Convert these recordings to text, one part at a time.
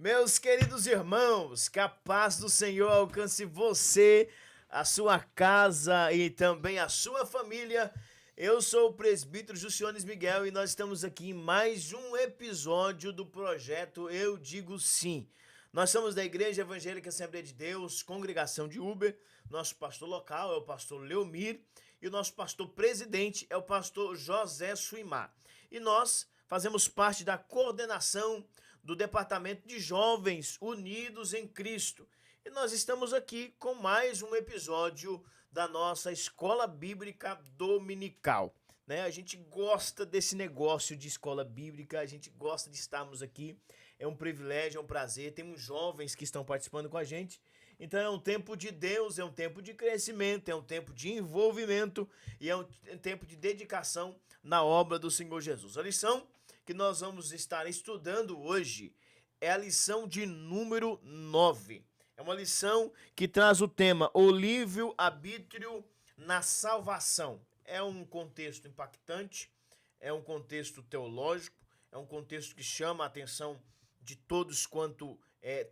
Meus queridos irmãos, que a paz do Senhor alcance você, a sua casa e também a sua família. Eu sou o presbítero Juciones Miguel e nós estamos aqui em mais um episódio do projeto Eu Digo Sim. Nós somos da Igreja Evangélica Assembleia de Deus, congregação de Uber. Nosso pastor local é o pastor Leomir e o nosso pastor presidente é o pastor José Suimar. E nós fazemos parte da coordenação do Departamento de Jovens Unidos em Cristo. E nós estamos aqui com mais um episódio da nossa Escola Bíblica Dominical. A gente gosta desse negócio de escola bíblica, a gente gosta de estarmos aqui. É um privilégio, é um prazer. Temos jovens que estão participando com a gente. Então é um tempo de Deus, é um tempo de crescimento, é um tempo de envolvimento e é um tempo de dedicação na obra do Senhor Jesus. A lição que nós vamos estar estudando hoje é a lição de número 9. É uma lição que traz o tema O livre-arbítrio na salvação. É um contexto impactante, é um contexto teológico, é um contexto que chama a atenção de todos quanto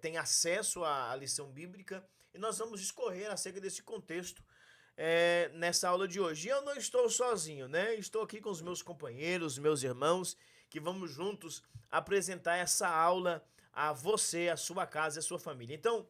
têm acesso à lição bíblica. E nós vamos discorrer acerca desse contexto nessa aula de hoje. E eu não estou sozinho, né? Estou aqui com os meus companheiros, meus irmãos, que vamos juntos apresentar essa aula a você, a sua casa e a sua família. Então,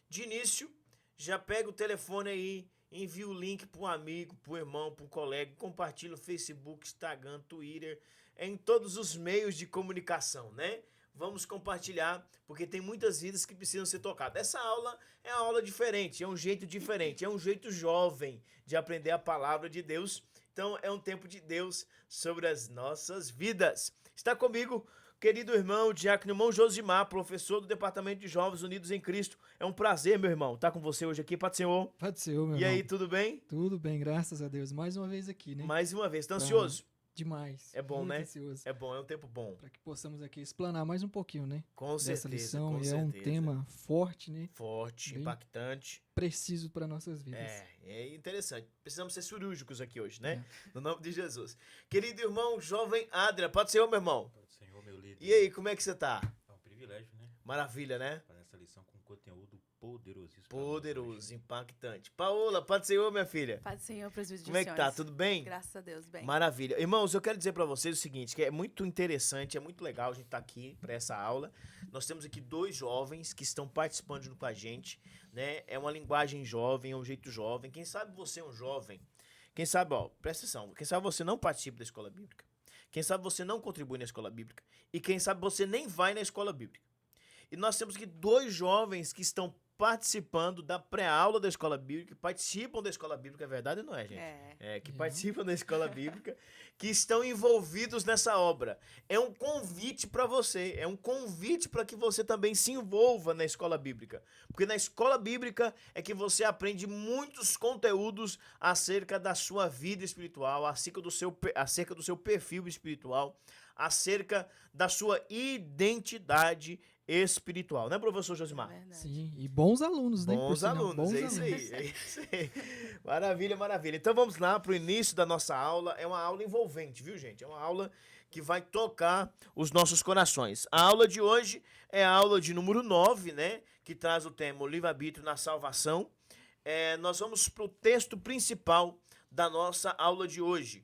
de início, já pega o telefone aí, envia o link para um amigo, para um irmão, para um colega, compartilha no Facebook, Instagram, Twitter, em todos os meios de comunicação, né? Vamos compartilhar, porque tem muitas vidas que precisam ser tocadas. Essa aula é uma aula diferente, é um jeito diferente, é um jeito jovem de aprender a palavra de Deus. Então é um tempo de Deus sobre as nossas vidas. Está comigo, querido irmão Diácono Irmão Josimar, professor do Departamento de Jovens Unidos em Cristo. É um prazer, meu irmão, estar com você hoje aqui. Paz do Senhor. Paz do Senhor, meu E irmão. aí, tudo bem? Tudo bem, graças a Deus. Mais uma vez aqui, né? Mais uma vez. Tá ansioso? Demais. É bom, muito né? Ansioso. É bom, é um tempo bom. Para que possamos aqui explanar mais um pouquinho, né? Com dessa certeza, lição. com É certeza. um tema forte, né? Forte, Bem impactante. Preciso para nossas vidas. É interessante. Precisamos ser cirúrgicos aqui hoje, né? No nome de Jesus. Querido irmão, jovem Adria, pode ser eu, meu irmão? Pode ser eu, meu líder. E aí, como é que você tá? É um privilégio, né? Maravilha, né? Fazer essa lição com conteúdo poderosíssimo. Poderoso, impactante. Paola, pode ser eu, minha filha? Paz do Senhor, presbítero Como é que tá? Tudo bem? Graças a Deus, bem. Maravilha. Irmãos, eu quero dizer pra vocês o seguinte, que é muito interessante, é muito legal a gente estar aqui pra essa aula. Nós temos aqui dois jovens que estão participando junto com a gente, né? É uma linguagem jovem, é um jeito jovem. Quem sabe você é um jovem? Quem sabe, ó, presta atenção, quem sabe você não participa da escola bíblica? Quem sabe você não contribui na escola bíblica? E quem sabe você nem vai na escola bíblica? E nós temos aqui dois jovens que estão participando da pré-aula da escola bíblica, que participam da escola bíblica, é verdade ou não é, gente? Que participam da escola bíblica, que estão envolvidos nessa obra. É um convite para você, é um convite para que você também se envolva na escola bíblica. Porque na escola bíblica é que você aprende muitos conteúdos acerca da sua vida espiritual, acerca do seu perfil espiritual, acerca da sua identidade espiritual, né, professor Josimar? Sim, e bons alunos, né? Bons alunos, é isso aí, é isso aí. Maravilha, maravilha. Então vamos lá pro início da nossa aula. É uma aula envolvente, viu, gente? É uma aula que vai tocar os nossos corações. A aula de hoje é a aula de número 9, né? Que traz o tema O livre-arbítrio na salvação. Nós vamos pro texto principal da nossa aula de hoje.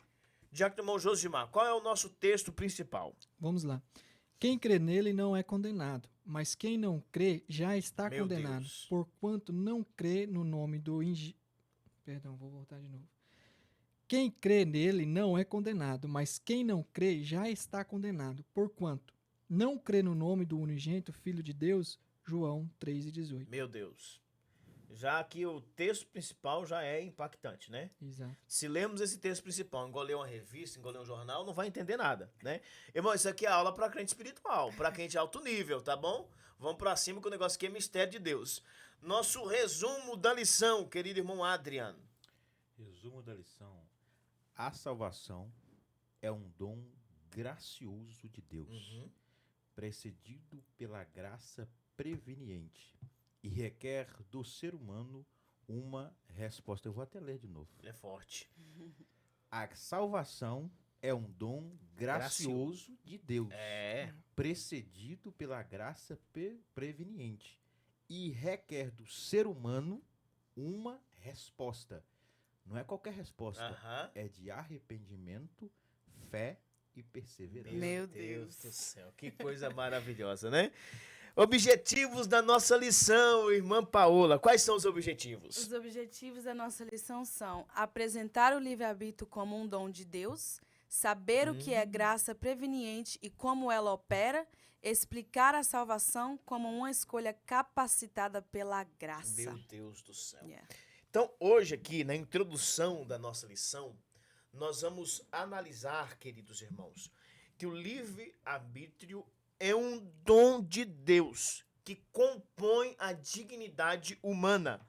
Diácono Irmão Josimar, qual é o nosso texto principal? Vamos lá. Quem crê nele não é condenado, mas quem não crê já está Meu condenado, Deus. porquanto não crê no nome do Perdão, vou voltar de novo. Quem crê nele não é condenado, mas quem não crê já está condenado, porquanto não crê no nome do unigênito Filho de Deus, João 3,18. Meu Deus. Já que o texto principal já é impactante, né? Exato. Se lemos esse texto principal, engolir uma revista, engolir um jornal, não vai entender nada, né? Irmão, isso aqui é aula para crente espiritual, para quem é de alto nível, tá bom? Vamos para cima que o negócio aqui é mistério de Deus. Nosso resumo da lição, querido irmão Adriano. Resumo da lição. A salvação é um dom gracioso de Deus, precedido pela graça preveniente e requer do ser humano uma resposta. Eu vou até ler de novo. Ele é forte. A salvação é um dom gracioso de Deus, precedido pela graça preveniente, e requer do ser humano uma resposta. Não é qualquer resposta, é de arrependimento, fé e perseverança. Meu Deus do céu, que coisa maravilhosa, né? Objetivos da nossa lição, irmã Paola. Quais são os objetivos? Os objetivos da nossa lição são apresentar o livre-arbítrio como um dom de Deus, saber o que é graça preveniente e como ela opera, explicar a salvação como uma escolha capacitada pela graça. Meu Deus do céu. Yeah. Então, hoje aqui, na introdução da nossa lição, nós vamos analisar, queridos irmãos, que o livre-arbítrio é um dom de Deus que compõe a dignidade humana.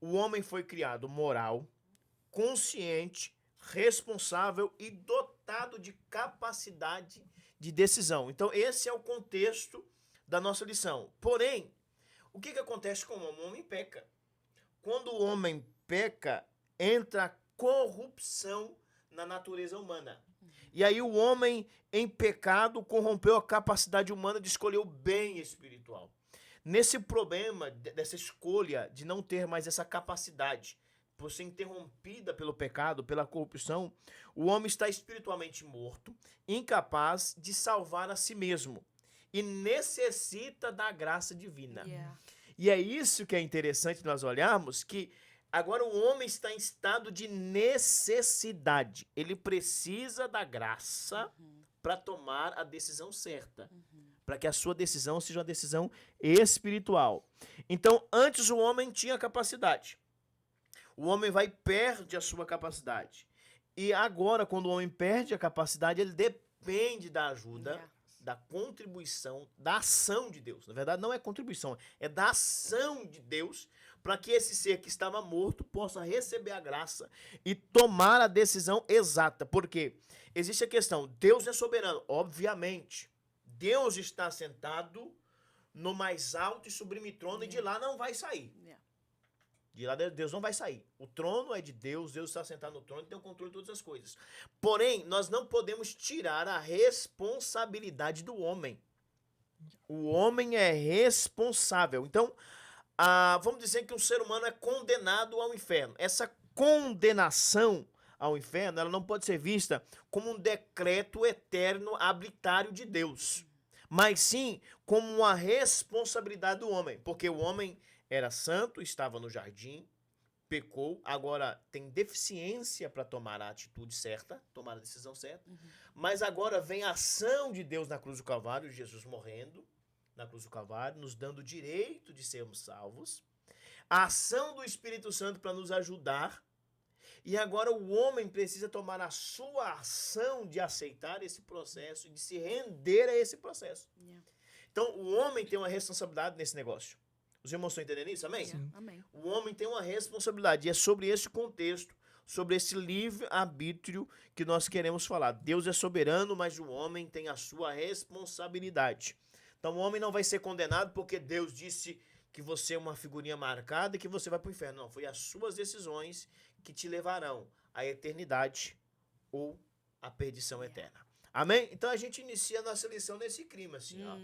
O homem foi criado moral, consciente, responsável e dotado de capacidade de decisão. Então, esse é o contexto da nossa lição. Porém, o que acontece com o homem? O homem peca. Quando o homem peca, entra a corrupção na natureza humana. E aí o homem em pecado corrompeu a capacidade humana de escolher o bem espiritual. Nesse problema, dessa escolha de não ter mais essa capacidade, por ser interrompida pelo pecado, pela corrupção, o homem está espiritualmente morto, incapaz de salvar a si mesmo e necessita da graça divina. Yeah. E é isso que é interessante nós olharmos, que agora o homem está em estado de necessidade. Ele precisa da graça para tomar a decisão certa. Para que a sua decisão seja uma decisão espiritual. Então, antes o homem tinha capacidade. O homem vai e perde a sua capacidade. E agora, quando o homem perde a capacidade, ele depende da ajuda, da contribuição, da ação de Deus. Na verdade, não é contribuição, é da ação de Deus, para que esse ser que estava morto possa receber a graça e tomar a decisão exata. Porque existe a questão, Deus é soberano, obviamente. Deus está sentado no mais alto e sublime trono e de lá não vai sair. De lá Deus não vai sair. O trono é de Deus, Deus está sentado no trono e tem o controle de todas as coisas. Porém, nós não podemos tirar a responsabilidade do homem. O homem é responsável. Então, vamos dizer que o ser humano é condenado ao inferno. Essa condenação ao inferno, ela não pode ser vista como um decreto eterno arbitrário de Deus, mas sim como uma responsabilidade do homem, porque o homem era santo, estava no jardim, pecou, agora tem deficiência para tomar a atitude certa, tomar a decisão certa, mas agora vem a ação de Deus na cruz do Calvário, Jesus morrendo na cruz do Calvário, nos dando o direito de sermos salvos, a ação do Espírito Santo para nos ajudar, e agora o homem precisa tomar a sua ação de aceitar esse processo, de se render a esse processo. Então, o homem tem uma responsabilidade nesse negócio. Os irmãos estão entendendo isso? Amém? Amém. O homem tem uma responsabilidade. E é sobre esse contexto, sobre esse livre-arbítrio que nós queremos falar. Deus é soberano, mas o homem tem a sua responsabilidade. Então, o homem não vai ser condenado porque Deus disse que você é uma figurinha marcada e que você vai para o inferno. Não, foi as suas decisões que te levarão à eternidade ou à perdição eterna. Amém? Então, a gente inicia a nossa lição nesse clima, assim, ó.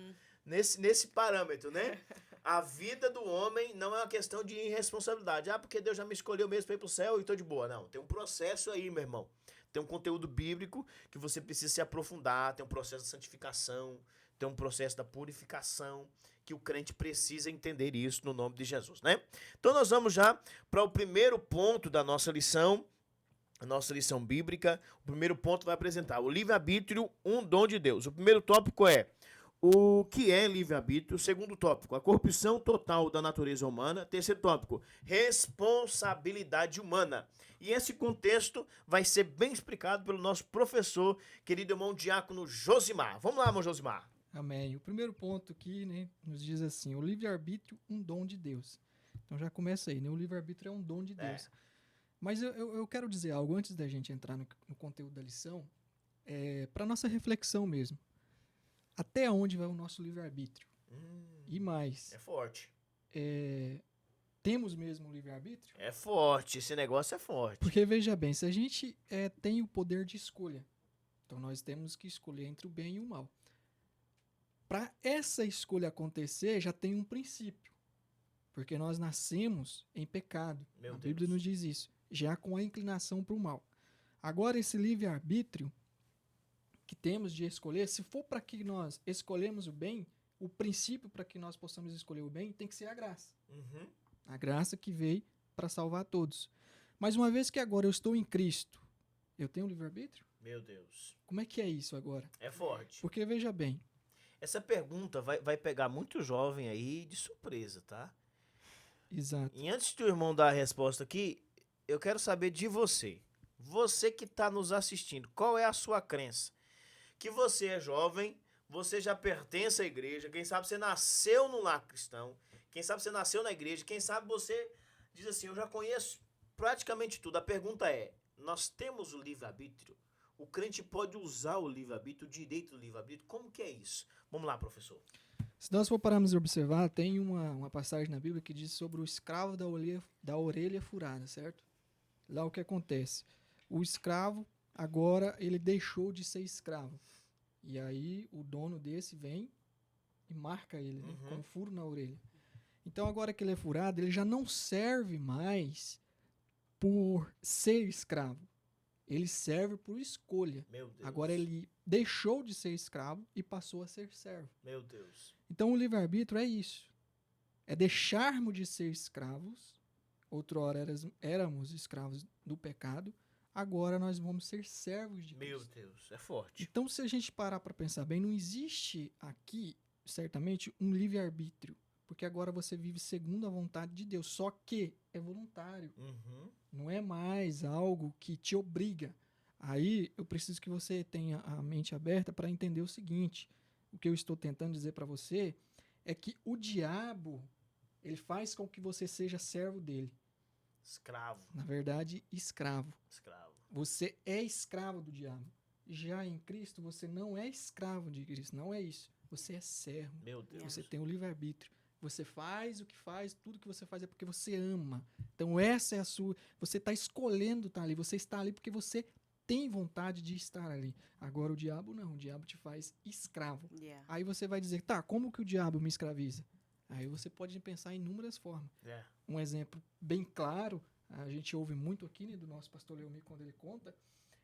Nesse parâmetro, né? A vida do homem não é uma questão de irresponsabilidade. Porque Deus já me escolheu mesmo para ir pro céu e tô de boa. Não, tem um processo aí, meu irmão. Tem um conteúdo bíblico que você precisa se aprofundar, tem um processo de santificação, tem um processo da purificação, que o crente precisa entender isso no nome de Jesus, né? Então nós vamos já para o primeiro ponto da nossa lição, a nossa lição bíblica. O primeiro ponto vai apresentar o livre-arbítrio, um dom de Deus. O primeiro tópico é o que é livre-arbítrio. O segundo tópico, a corrupção total da natureza humana. Terceiro tópico, responsabilidade humana. E esse contexto vai ser bem explicado pelo nosso professor, querido irmão diácono Josimar. Vamos lá, irmão Josimar. Amém. O primeiro ponto aqui, né, nos diz assim, o livre-arbítrio, um dom de Deus. Então já começa aí, né? O livre-arbítrio é um dom de Deus. Mas eu quero dizer algo antes da gente entrar no conteúdo da lição, para nossa reflexão mesmo. Até onde vai o nosso livre-arbítrio? E mais. É forte. Temos mesmo o livre-arbítrio? É forte, esse negócio é forte. Porque veja bem, se a gente tem o poder de escolha Então nós temos que escolher entre o bem e o mal. Para essa escolha acontecer, já tem um princípio. Porque nós nascemos em pecado. Meu A Bíblia Deus. nos diz isso. Já com a inclinação para o mal. Agora, esse livre-arbítrio que temos de escolher, se for para que nós escolhemos o bem, o princípio para que nós possamos escolher o bem tem que ser a graça. Uhum. A graça que veio para salvar todos. Mas uma vez que agora eu estou em Cristo, eu tenho livre-arbítrio? Meu Deus. Como é que é isso agora? É forte. Porque veja bem, Essa pergunta vai pegar muito jovem aí de surpresa, tá? exato. E antes do irmão dar a resposta aqui, eu quero saber de você. Você que está nos assistindo, qual é a sua crença? Que você é jovem, você já pertence à igreja, quem sabe você nasceu no lar cristão, quem sabe você nasceu na igreja, quem sabe você diz assim, eu já conheço praticamente tudo. A pergunta é, nós temos o livre-arbítrio? O crente pode usar o livre-arbítrio, o direito do livre-arbítrio? Como que é isso? Vamos lá, professor. Se nós for pararmos a observar, tem uma passagem na Bíblia que diz sobre o escravo da orelha furada, certo? Lá o que acontece? O escravo, agora, ele deixou de ser escravo. E aí, o dono desse vem e marca ele, né, com um furo na orelha. Então, agora que ele é furado, ele já não serve mais por ser escravo. Ele serve por escolha. Meu Deus. Agora ele deixou de ser escravo e passou a ser servo. Meu Deus. Então o livre-arbítrio é isso. É deixarmos de ser escravos. Outrora éramos escravos do pecado. Agora nós vamos ser servos de Meu Cristo. Deus, é forte. Então, se a gente parar para pensar bem, não existe aqui, certamente, um livre-arbítrio. Porque agora você vive segundo a vontade de Deus. Só que é voluntário. Uhum. Não é mais algo que te obriga. Aí eu preciso que você tenha a mente aberta para entender o seguinte. O que eu estou tentando dizer para você é que o diabo, ele faz com que você seja servo dele. Escravo. Na verdade, escravo. Escravo. Você é escravo do diabo. Já em Cristo, você não é escravo de Cristo. Não é isso. Você é servo. Meu Deus. Você tem o livre-arbítrio. Você faz o que faz, tudo que você faz é porque você ama. Então essa é a sua... Você está escolhendo estar ali. Você está ali porque você tem vontade de estar ali. Agora o diabo não. O diabo te faz escravo. Yeah. Aí você vai dizer, tá, como que o diabo me escraviza? Aí você pode pensar em inúmeras formas. É. Um exemplo bem claro, a gente ouve muito aqui, né, do nosso pastor Leomir quando ele conta,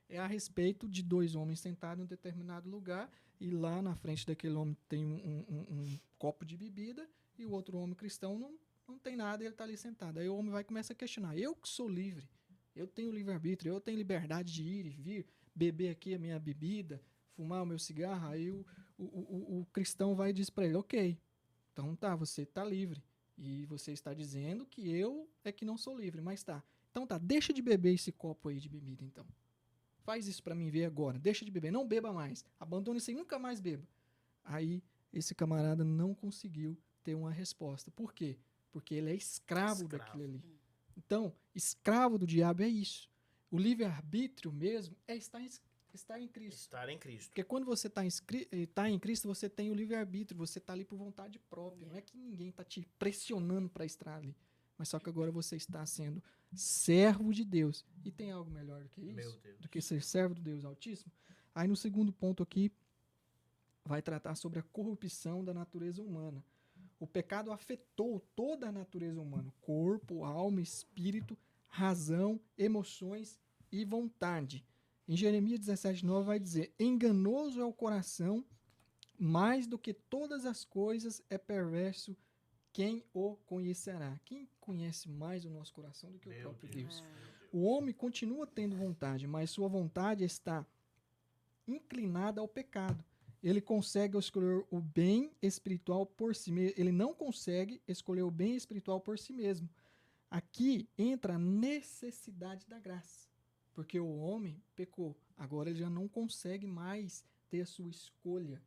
é a respeito de dois homens sentados em um determinado lugar e lá na frente daquele homem tem um copo de bebida e o outro homem cristão não tem nada e ele está ali sentado. Aí o homem vai começar a questionar, eu que sou livre, eu tenho livre-arbítrio, eu tenho liberdade de ir e vir, beber aqui a minha bebida, fumar o meu cigarro. Aí o cristão vai e diz para ele, ok, então tá, você está livre. E você está dizendo que eu é que não sou livre, mas tá. Então tá, deixa de beber esse copo aí de bebida, então. Faz isso para mim ver agora. Deixa de beber, não beba mais. Abandone isso aí, nunca mais beba. Aí esse camarada não conseguiu ter uma resposta. Por quê? Porque ele é escravo daquilo ali. Então, escravo do diabo é isso. O livre-arbítrio mesmo é estar em Cristo. Estar em Cristo. Porque quando você está em Cristo, você tem o livre-arbítrio, você está ali por vontade própria. Não é que ninguém está te pressionando para estar ali. Mas só que agora você está sendo servo de Deus. E tem algo melhor do que isso? Meu Deus. Do que ser servo do Deus Altíssimo? Aí no segundo ponto aqui, vai tratar sobre a corrupção da natureza humana. O pecado afetou toda a natureza humana. Corpo, alma, espírito, razão, emoções e vontade. Em Jeremias 17:9 vai dizer, enganoso é o coração, mais do que todas as coisas é perverso, quem o conhecerá? Quem conhece mais o nosso coração do que o próprio Deus? O homem continua tendo vontade, mas sua vontade está inclinada ao pecado. Ele consegue escolher o bem espiritual por si mesmo. Ele não consegue escolher o bem espiritual por si mesmo. Aqui entra a necessidade da graça. Porque o homem pecou. Agora ele já não consegue mais ter a sua escolha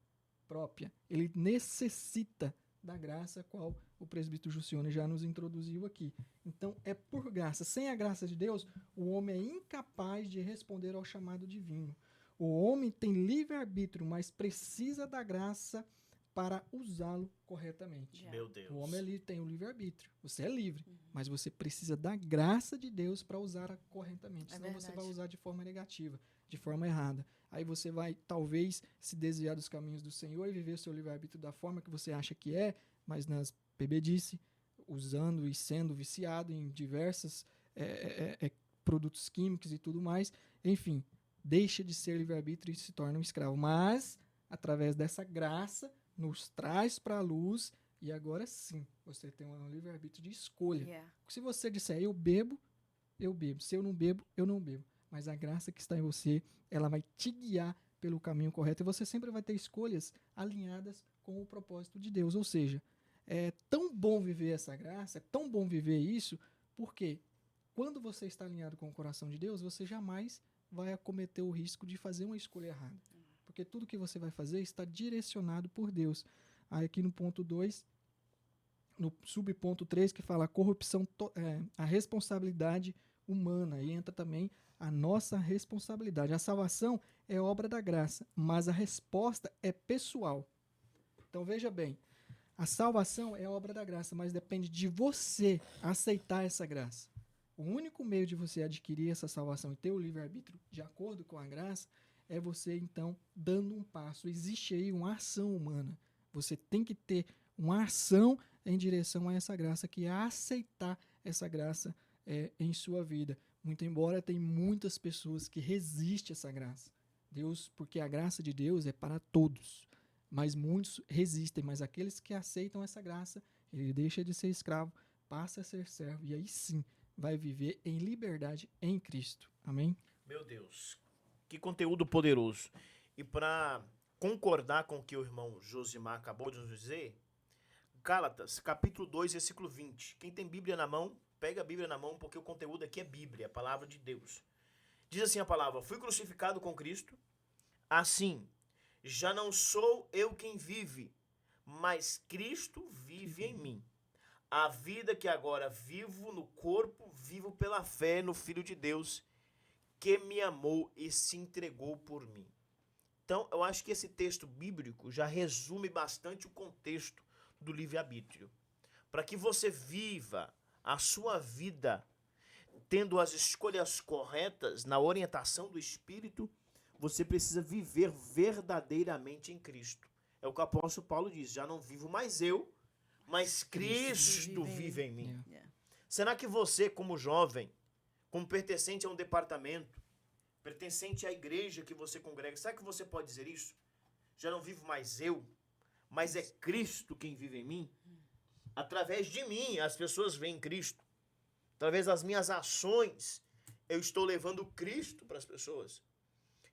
própria. Ele necessita da graça, a qual o presbítero Jussione já nos introduziu aqui. Então, é por graça. Sem a graça de Deus, o homem é incapaz de responder ao chamado divino. O homem tem livre-arbítrio, mas precisa da graça para usá-lo corretamente. Meu Deus. O homem ali tem o livre-arbítrio. Você é livre, mas você precisa da graça de Deus para usar corretamente. Senão você vai usar de forma negativa, de forma errada. aí você vai talvez se desviar dos caminhos do Senhor e viver o seu livre-arbítrio da forma que você acha que é, mas nas PB disse, usando e sendo viciado em diversos produtos químicos e tudo mais, enfim, deixa de ser livre-arbítrio e se torna um escravo. Mas, através dessa graça, nos traz para a luz e agora sim, você tem um livre-arbítrio de escolha. Yeah. Se você disser eu bebo, eu bebo. Se eu não bebo, eu não bebo. Mas a graça que está em você, ela vai te guiar pelo caminho correto e você sempre vai ter escolhas alinhadas com o propósito de Deus. Ou seja, é tão bom viver essa graça, é tão bom viver isso, porque quando você está alinhado com o coração de Deus, você jamais vai acometer o risco de fazer uma escolha errada. Porque tudo que você vai fazer está direcionado por Deus. Aí aqui no ponto 2, no subponto 3, que fala a corrupção, a responsabilidade humana. E entra também a nossa responsabilidade. A salvação é obra da graça, mas a resposta é pessoal. Então veja bem, a salvação é obra da graça, mas depende de você aceitar essa graça. O único meio de você adquirir essa salvação e ter o livre-arbítrio de acordo com a graça é você, então, dando um passo. Existe aí uma ação humana. Você tem que ter uma ação em direção a essa graça, que é aceitar essa graça em sua vida. Muito embora tem muitas pessoas que resistem a essa graça. Porque a graça de Deus é para todos. Mas muitos resistem. Mas aqueles que aceitam essa graça, ele deixa de ser escravo, passa a ser servo. E aí sim, vai viver em liberdade em Cristo. Amém? Meu Deus, que conteúdo poderoso. E para concordar com o que o irmão Josimar acabou de nos dizer, Gálatas, capítulo 2, versículo 20. Quem tem Bíblia na mão, pega a Bíblia na mão, porque o conteúdo aqui é Bíblia, a palavra de Deus. Diz assim a palavra: fui crucificado com Cristo, assim, já não sou eu quem vive, mas Cristo vive em mim. A vida que agora vivo no corpo, vivo pela fé no Filho de Deus, que me amou e se entregou por mim. Então, eu acho que esse texto bíblico já resume bastante o contexto do livre-arbítrio. Para que você viva a sua vida tendo as escolhas corretas na orientação do Espírito, você precisa viver verdadeiramente em Cristo. É o que o apóstolo Paulo diz: já não vivo mais eu, mas Cristo vive em mim. Yeah. Será que você, como jovem, como pertencente a um departamento, pertencente à igreja que você congrega, será que você pode dizer isso? Já não vivo mais eu, mas é Cristo quem vive em mim? Através de mim, as pessoas veem Cristo. Através das minhas ações, eu estou levando Cristo para as pessoas.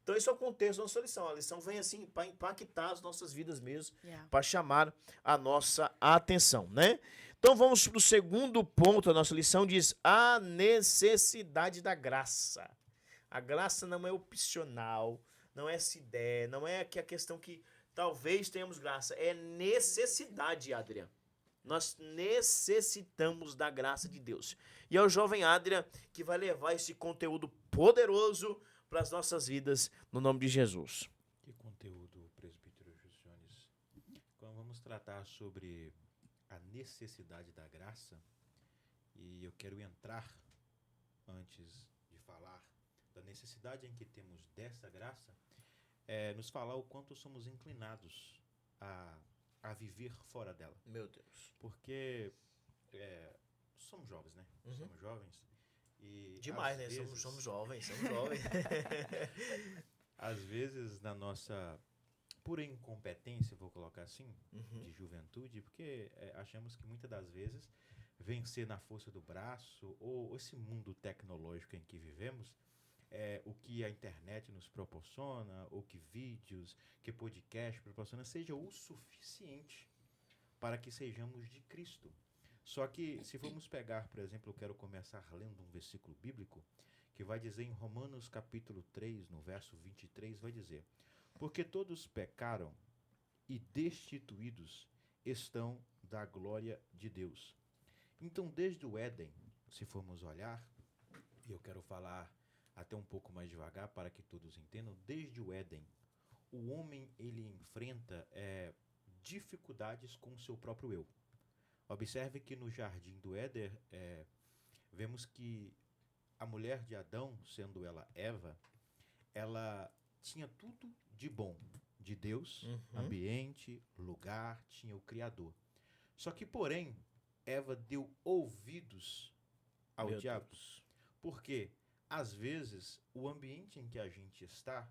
Então, esse é o contexto da nossa lição. A lição vem assim para impactar as nossas vidas mesmo, para chamar a nossa atenção, né? Então, vamos para o segundo ponto da nossa lição, diz a necessidade da graça. A graça não é opcional, não é essa ideia, não é que a questão que talvez tenhamos graça, é necessidade, Adrian. Nós necessitamos da graça de Deus. E é o jovem Adrian que vai levar esse conteúdo poderoso para as nossas vidas, no nome de Jesus. Que conteúdo, presbítero Jusiones. Então, vamos tratar sobre a necessidade da graça. E eu quero entrar, antes de falar da necessidade em que temos dessa graça, nos falar o quanto somos inclinados a viver fora dela. Meu Deus. Porque somos jovens, né? Somos jovens. E demais, né? Vezes, somos jovens. Às vezes, na nossa pura incompetência, vou colocar assim, de juventude, porque achamos que muitas das vezes vencer na força do braço, ou esse mundo tecnológico em que vivemos, o que a internet nos proporciona, ou que vídeos, que podcast proporciona, seja o suficiente para que sejamos de Cristo. Só que, se formos pegar, por exemplo, eu quero começar lendo um versículo bíblico, que vai dizer em Romanos capítulo 3, no verso 23, vai dizer: porque todos pecaram e destituídos estão da glória de Deus. Então, desde o Éden, se formos olhar, e eu quero falar até um pouco mais devagar para que todos entendam, desde o Éden, o homem ele enfrenta dificuldades com o seu próprio eu. Observe que no jardim do Éden, vemos que a mulher de Adão, sendo ela Eva, ela tinha tudo de bom de Deus, Uhum. ambiente, lugar, tinha o Criador. Só que, porém, Eva deu ouvidos ao Meu diabo. Deus. Porque, às vezes, o ambiente em que a gente está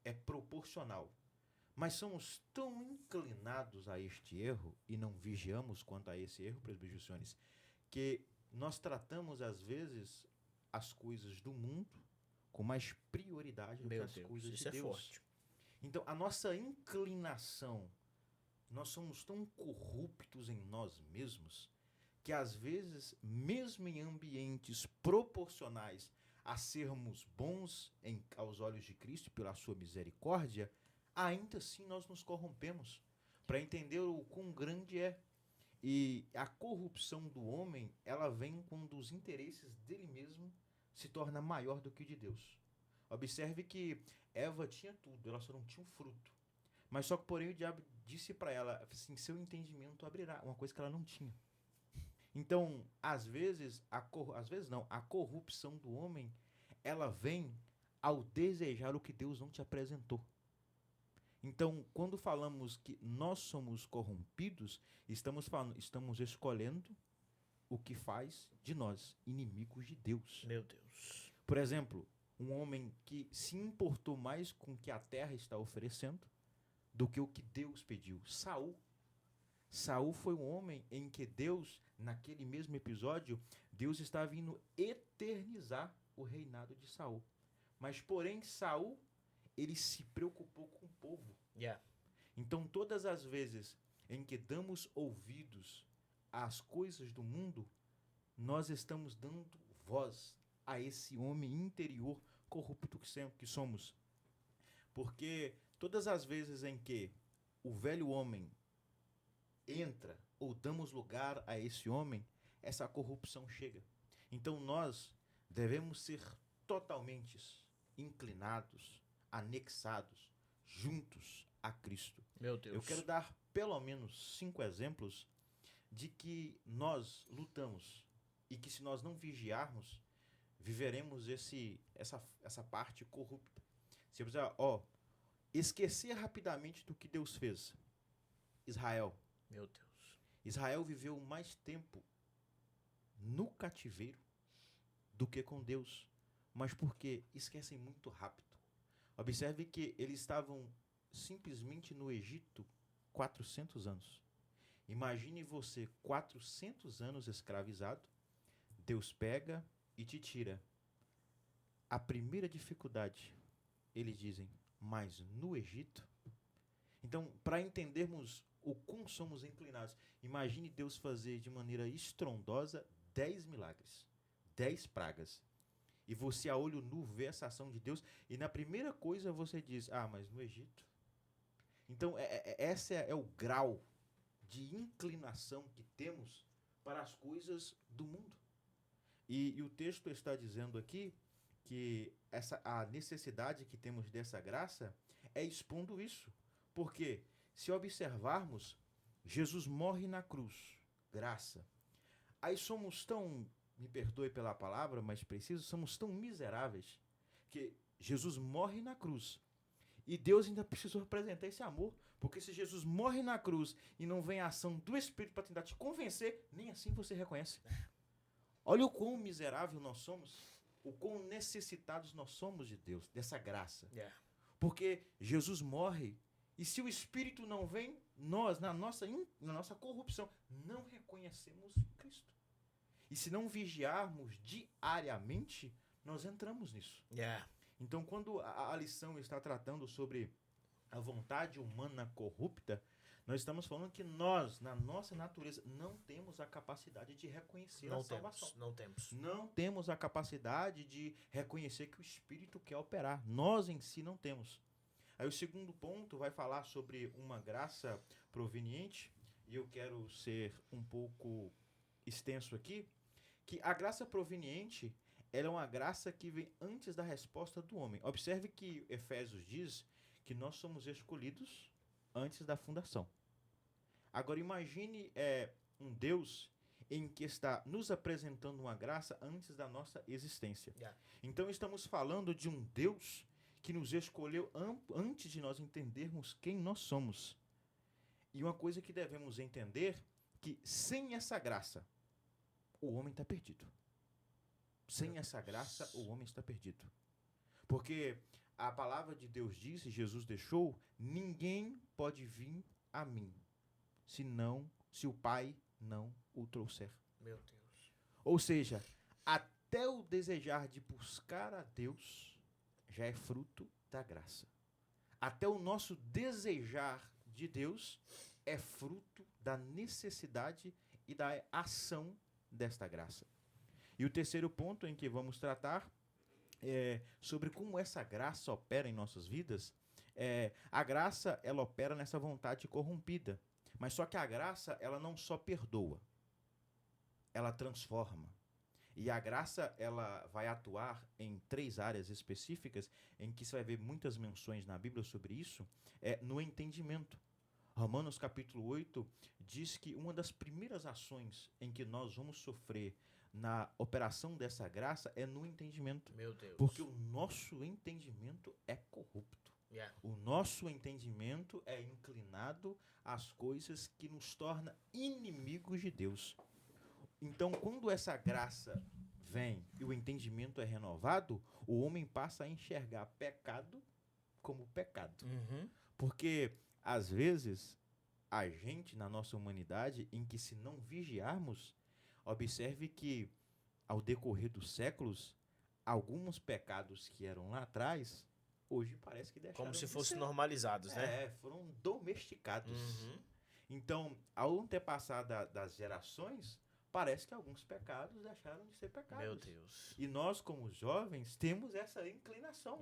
é proporcional. Mas somos tão inclinados a este erro e não vigiamos quanto a esse erro, presbítero Jones, que nós tratamos, às vezes, as coisas do mundo com mais prioridade do que Meu as Deus, coisas isso de é Deus. forte. Então, a nossa inclinação, nós somos tão corruptos em nós mesmos que, às vezes, mesmo em ambientes proporcionais a sermos bons aos olhos de Cristo pela sua misericórdia, ainda assim nós nos corrompemos para entender o quão grande é. E a corrupção do homem, ela vem quando os interesses dele mesmo se torna maior do que o de Deus. Observe que Eva tinha tudo, ela só não tinha o fruto. Mas só que, porém, o diabo disse para ela, assim, seu entendimento abrirá, uma coisa que ela não tinha. Então, às vezes não, a corrupção do homem, ela vem ao desejar o que Deus não te apresentou. Então, quando falamos que nós somos corrompidos, estamos escolhendo o que faz de nós inimigos de Deus. Meu Deus. Por exemplo, um homem que se importou mais com o que a terra está oferecendo do que o que Deus pediu. Saul. Saul foi um homem em que Deus, naquele mesmo episódio, Deus estava indo eternizar o reinado de Saul. Mas, porém, Saul, ele se preocupou com o povo. Yeah. Então, todas as vezes em que damos ouvidos às coisas do mundo, nós estamos dando voz a esse homem interior corrupto que somos. Porque todas as vezes em que o velho homem entra ou damos lugar a esse homem, essa corrupção chega. Então, nós devemos ser totalmente inclinados, anexados, juntos a Cristo. Meu Deus. Eu quero dar pelo menos 5 exemplos de que nós lutamos e que, se nós não vigiarmos, viveremos essa parte corrupta. Você precisa, esquecer rapidamente do que Deus fez. Israel. Meu Deus. Israel viveu mais tempo no cativeiro do que com Deus. Mas porque esquecem muito rápido. Observe que eles estavam simplesmente no Egito 400 anos. Imagine você 400 anos escravizado, Deus pega e te tira. A primeira dificuldade, eles dizem, mas no Egito? Então, para entendermos o como somos inclinados, imagine Deus fazer de maneira estrondosa 10 milagres, 10 pragas. E você, a olho nu, vê essa ação de Deus, e na primeira coisa você diz, mas no Egito? Então, esse é o grau de inclinação que temos para as coisas do mundo. E o texto está dizendo aqui que a necessidade que temos dessa graça é expondo isso. Porque, se observarmos, Jesus morre na cruz, graça. Aí somos tão, me perdoe pela palavra, mas preciso, somos tão miseráveis que Jesus morre na cruz. E Deus ainda precisou apresentar esse amor, porque se Jesus morre na cruz e não vem a ação do Espírito para tentar te convencer, nem assim você reconhece. Olha o quão miserável nós somos, o quão necessitados nós somos de Deus, dessa graça. Yeah. Porque Jesus morre, e se o Espírito não vem, nós, na nossa corrupção, não reconhecemos Cristo. E se não vigiarmos diariamente, nós entramos nisso. Yeah. Então, quando a lição está tratando sobre a vontade humana corrupta, nós estamos falando que nós, na nossa natureza, não temos a capacidade de reconhecer a salvação. Não temos. Não temos a capacidade de reconhecer que o Espírito quer operar. Nós em si não temos. Aí o segundo ponto vai falar sobre uma graça proveniente, e eu quero ser um pouco extenso aqui, que a graça proveniente, ela é uma graça que vem antes da resposta do homem. Observe que Efésios diz que nós somos escolhidos antes da fundação. Agora imagine um Deus em que está nos apresentando uma graça antes da nossa existência. Yeah. Então estamos falando de um Deus que nos escolheu antes de nós entendermos quem nós somos. E uma coisa que devemos entender, que sem essa graça, o homem está perdido. Sem essa graça, o homem está perdido. Porque a palavra de Deus diz, e Jesus deixou, ninguém pode vir a mim, se o Pai não o trouxer. Meu Deus. Ou seja, até o desejar de buscar a Deus já é fruto da graça. Até o nosso desejar de Deus é fruto da necessidade e da ação desta graça. E o terceiro ponto em que vamos tratar é sobre como essa graça opera em nossas vidas. A graça, ela opera nessa vontade corrompida. Mas só que a graça, ela não só perdoa, ela transforma. E a graça, ela vai atuar em 3 áreas específicas, em que você vai ver muitas menções na Bíblia sobre isso, no entendimento. Romanos capítulo 8 diz que uma das primeiras ações em que nós vamos sofrer na operação dessa graça é no entendimento. Meu Deus. Porque o nosso entendimento é corrupto. Yeah. O nosso entendimento é inclinado às coisas que nos tornam inimigos de Deus. Então, quando essa graça vem e o entendimento é renovado, o homem passa a enxergar pecado como pecado. Uhum. Porque, às vezes, a gente, na nossa humanidade, em que se não vigiarmos, observe que, ao decorrer dos séculos, alguns pecados que eram lá atrás, hoje parece que deixaram Como se de fossem ser. normalizados, né? Foram domesticados. Uhum. Então, ao antepassar das gerações, parece que alguns pecados deixaram de ser pecados. Meu Deus. E nós, como jovens, temos essa inclinação.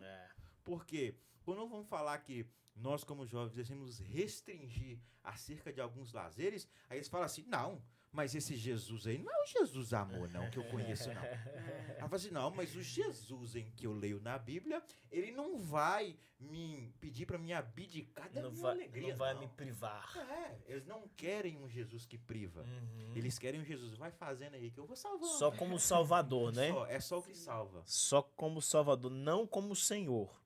Porque quando vamos falar que nós, como jovens, devemos restringir acerca de alguns lazeres, aí eles falam assim, não, mas esse Jesus aí não é o Jesus amor, não, que eu conheço, não. Aí fala assim, não, mas o Jesus em que eu leio na Bíblia, ele não vai me pedir para me abdicar da minha alegria, não vai me privar. Eles não querem um Jesus que priva. Uhum. Eles querem um Jesus, vai fazendo aí que eu vou salvando. Só como Salvador, né? É só o que salva. Só como Salvador, não como Senhor.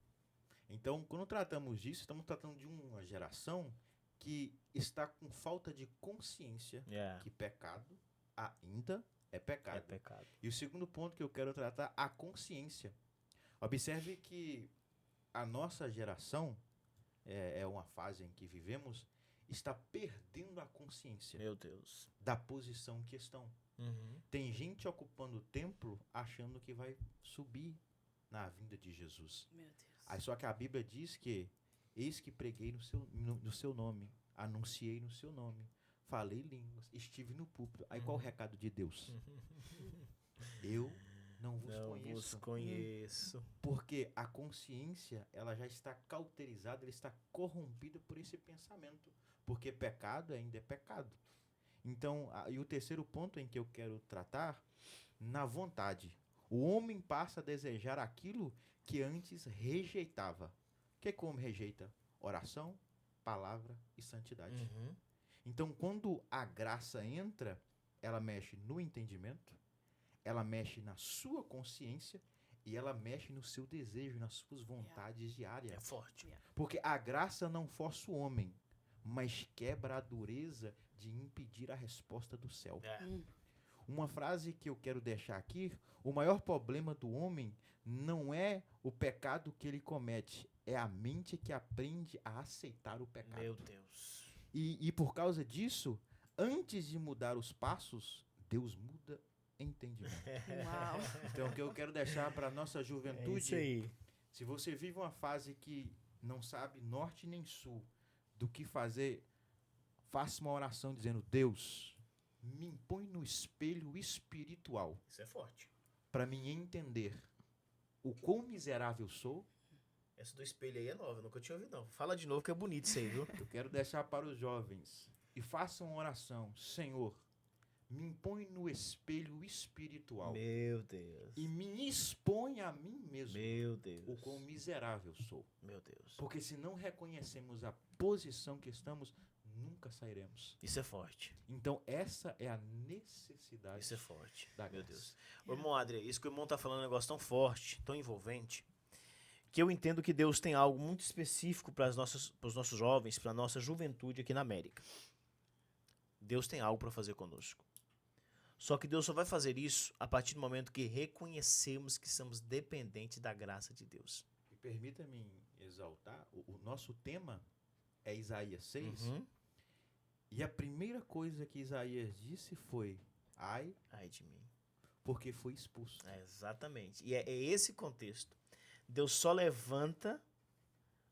Então, quando tratamos disso, estamos tratando de uma geração que está com falta de consciência que pecado ainda é pecado. É pecado. E o segundo ponto que eu quero tratar, a consciência. Observe que a nossa geração, é uma fase em que vivemos, está perdendo a consciência Meu Deus. da posição que estão. Uhum. Tem gente ocupando o templo achando que vai subir na vinda de Jesus. Meu Deus. Aí só que a Bíblia diz que eis que preguei no seu nome, anunciei no seu nome, falei línguas, estive no púlpito. Aí qual o recado de Deus? Eu não vos conheço. Porque a consciência, ela já está cauterizada, ela está corrompida por esse pensamento. Porque pecado ainda é pecado. Então, e o terceiro ponto em que eu quero tratar, na vontade. O homem passa a desejar aquilo que antes rejeitava. O que o homem rejeita? Oração, palavra e santidade. Uhum. Então, quando a graça entra, ela mexe no entendimento, ela mexe na sua consciência e ela mexe no seu desejo, nas suas vontades diárias. É forte. Porque a graça não força o homem, mas quebra a dureza de impedir a resposta do céu. Uma frase que eu quero deixar aqui, o maior problema do homem não é o pecado que ele comete, é a mente que aprende a aceitar o pecado. Meu Deus. E por causa disso, antes de mudar os passos, Deus muda entendimento. Uau. Então, o que eu quero deixar para a nossa juventude, isso aí. se você vive uma fase que não sabe norte nem sul do que fazer, faça uma oração dizendo, Deus, me impõe no espelho espiritual Isso é forte. para mim entender o quão miserável sou. Essa do espelho aí é nova, eu nunca tinha ouvido não. Fala de novo que é bonito isso aí, viu? Eu quero deixar para os jovens e façam uma oração, Senhor, me impõe no espelho espiritual Meu Deus. e me expõe a mim mesmo Meu Deus. o quão miserável sou. Meu Deus. Porque se não reconhecemos a posição que estamos, nunca sairemos. Isso é forte. Então essa é a necessidade Isso é forte. da Meu graça. Deus. Ô, irmão Adri, isso que o irmão tá falando é um negócio tão forte, tão envolvente, que eu entendo que Deus tem algo muito específico para os nossos jovens, para a nossa juventude aqui na América. Deus tem algo para fazer conosco. Só que Deus só vai fazer isso a partir do momento que reconhecemos que somos dependentes da graça de Deus. E permita-me exaltar, o nosso tema é Isaías 6, Uhum. e a primeira coisa que Isaías disse foi, ai, Ai de mim. porque foi expulso. Exatamente. E é esse contexto. Deus só levanta,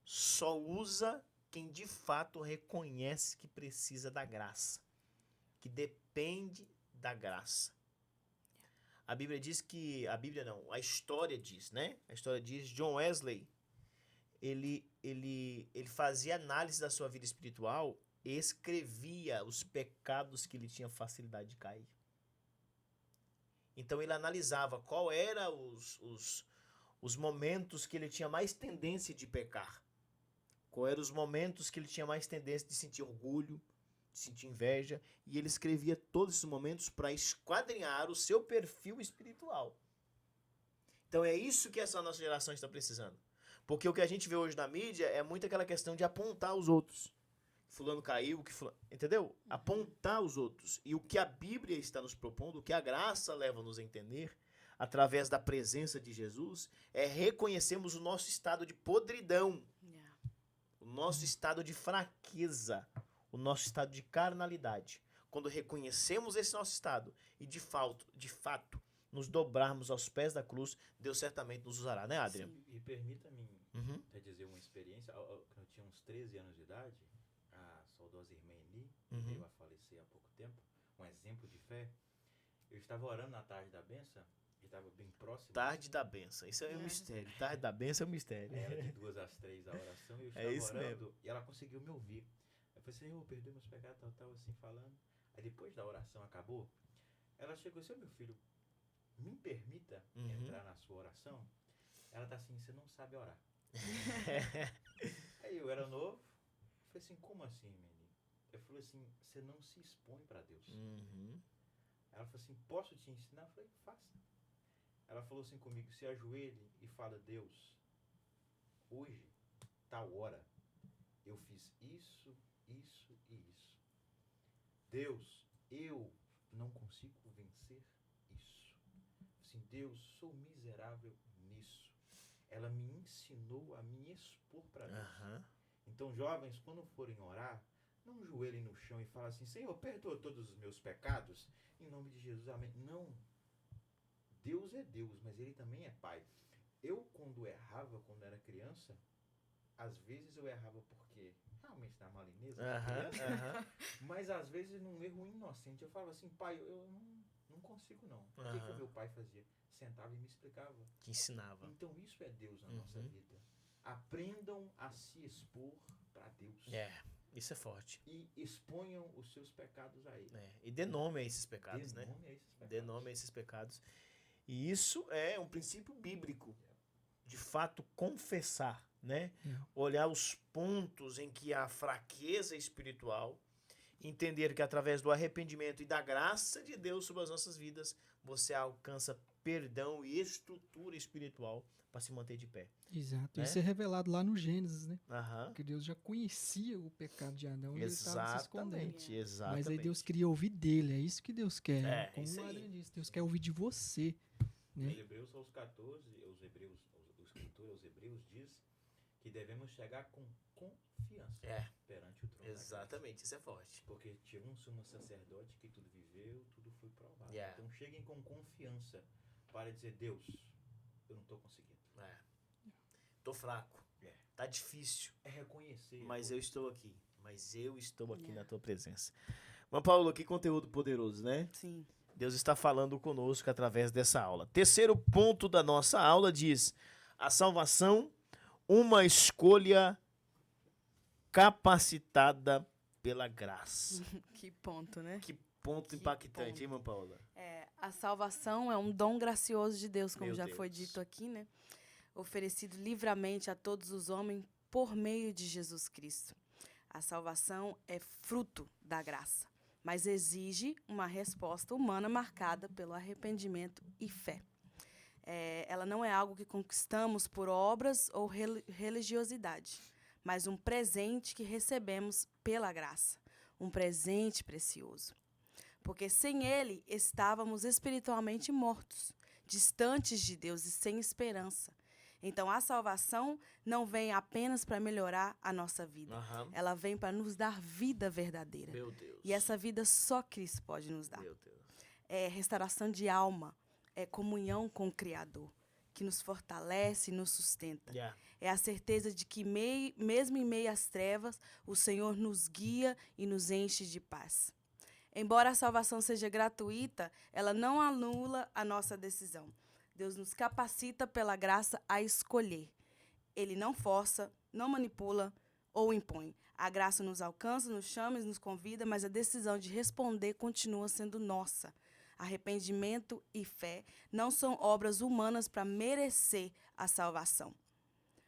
só usa quem de fato reconhece que precisa da graça, que depende da graça. A Bíblia diz que, a história diz, né? A história diz, John Wesley, ele fazia análise da sua vida espiritual e escrevia os pecados que ele tinha facilidade de cair. Então ele analisava qual era os momentos que ele tinha mais tendência de pecar. Quais eram os momentos que ele tinha mais tendência de sentir orgulho, de sentir inveja. E ele escrevia todos esses momentos para esquadrinhar o seu perfil espiritual. Então é isso que essa nossa geração está precisando. Porque o que a gente vê hoje na mídia é muito aquela questão de apontar os outros. Fulano caiu, entendeu? Apontar os outros. E o que a Bíblia está nos propondo, o que a graça leva-nos a entender, através da presença de Jesus, é reconhecermos o nosso estado de podridão, Yeah. o nosso estado de fraqueza, o nosso estado de carnalidade. Quando reconhecemos esse nosso estado e de fato nos dobrarmos aos pés da cruz, Deus certamente nos usará, né, Adrian? Sim. E permita-me Uhum. até dizer uma experiência, quando eu tinha uns 13 anos de idade, a saudosa irmã Eni, que Uhum. veio a falecer há pouco tempo, um exemplo de fé, eu estava orando na tarde da benção, e estava bem próximo. Tarde da benção, isso é um mistério. Tarde da benção é um mistério. Era de 2 às 3 a oração, e eu É estava isso orando, mesmo. e ela conseguiu me ouvir. Eu falei, Senhor, perdoe meus pecados, tal, assim, falando. Aí depois da oração acabou, ela chegou, seu meu filho, me permita Uhum. entrar na sua oração? Ela tá assim, você não sabe orar. Aí eu era novo, falei assim, como assim, menino? Eu falei assim, você não se expõe para Deus. Uhum. Ela falou assim, posso te ensinar? Eu falei, faça. Ela falou assim comigo, se ajoelhe e fala, Deus, hoje, tal hora, eu fiz isso, isso e isso. Deus, eu não consigo vencer isso. Assim, Deus, sou miserável nisso. Ela me ensinou a me expor para Deus. Aham. Então, jovens, quando forem orar, não joelhem no chão e falem assim, Senhor, perdoa todos os meus pecados, em nome de Jesus, amém. Não. Deus é Deus, mas Ele também é Pai. Eu, quando errava, quando era criança, às vezes eu errava porque realmente na malineza, Aham. criança, Aham. mas às vezes num erro inocente. Eu falava assim, pai, eu não consigo não. O que Aham. o meu pai fazia? Sentava e me explicava. Que ensinava. Então isso é Deus na nossa Uhum. vida. Aprendam a se expor para Deus. É, isso é forte. E exponham os seus pecados a Ele. É. E dê nome a esses pecados, né? Dê nome a esses pecados. Dê nome a esses pecados. E isso é um princípio bíblico. De fato, confessar, né? Olhar os pontos em que há fraqueza espiritual, entender que através do arrependimento e da graça de Deus sobre as nossas vidas, você alcança perdão e estrutura espiritual para se manter de pé. Exato. Né? Isso é revelado lá no Gênesis, né? Aham. Porque Deus já conhecia o pecado de Adão e ele estava se escondendo. Exatamente, exatamente. Mas aí Deus queria ouvir dele, é isso que Deus quer. É, Como isso o aí. Adrian disse, Deus quer ouvir de você. Né? Em Hebreus aos 14, o escritor aos Hebreus diz que devemos chegar com confiança perante o trono da graça. Exatamente, isso é forte. Porque tinha um sumo sacerdote que tudo viveu, tudo foi provado. Yeah. Então cheguem com confiança para dizer, Deus, eu não estou conseguindo. Tô fraco. É. Tá difícil. É reconhecer. Mas eu estou aqui. Yeah. Na tua presença. Mas, Paulo, que conteúdo poderoso, né? Sim. Deus está falando conosco através dessa aula. Terceiro ponto da nossa aula diz: a salvação, uma escolha capacitada pela graça. Que ponto, né? Que ponto Que impactante, ponto. hein, irmã Paula? A salvação é um dom gracioso de Deus, como Meu já Deus. foi dito aqui, né? Oferecido livremente a todos os homens por meio de Jesus Cristo. A salvação é fruto da graça, mas exige uma resposta humana marcada pelo arrependimento e fé. Ela não é algo que conquistamos por obras ou religiosidade, mas um presente que recebemos pela graça, um presente precioso. Porque sem ele estávamos espiritualmente mortos, distantes de Deus e sem esperança. Então, a salvação não vem apenas para melhorar a nossa vida. Ela vem para nos dar vida verdadeira. Meu Deus. E essa vida só Cristo pode nos dar. Meu Deus. É restauração de alma, é comunhão com o Criador, que nos fortalece e nos sustenta. Yeah. É a certeza de que, mesmo em meio às trevas, o Senhor nos guia e nos enche de paz. Embora a salvação seja gratuita, ela não anula a nossa decisão. Deus nos capacita pela graça a escolher. Ele não força, não manipula ou impõe. A graça nos alcança, nos chama e nos convida, mas a decisão de responder continua sendo nossa. Arrependimento e fé não são obras humanas para merecer a salvação,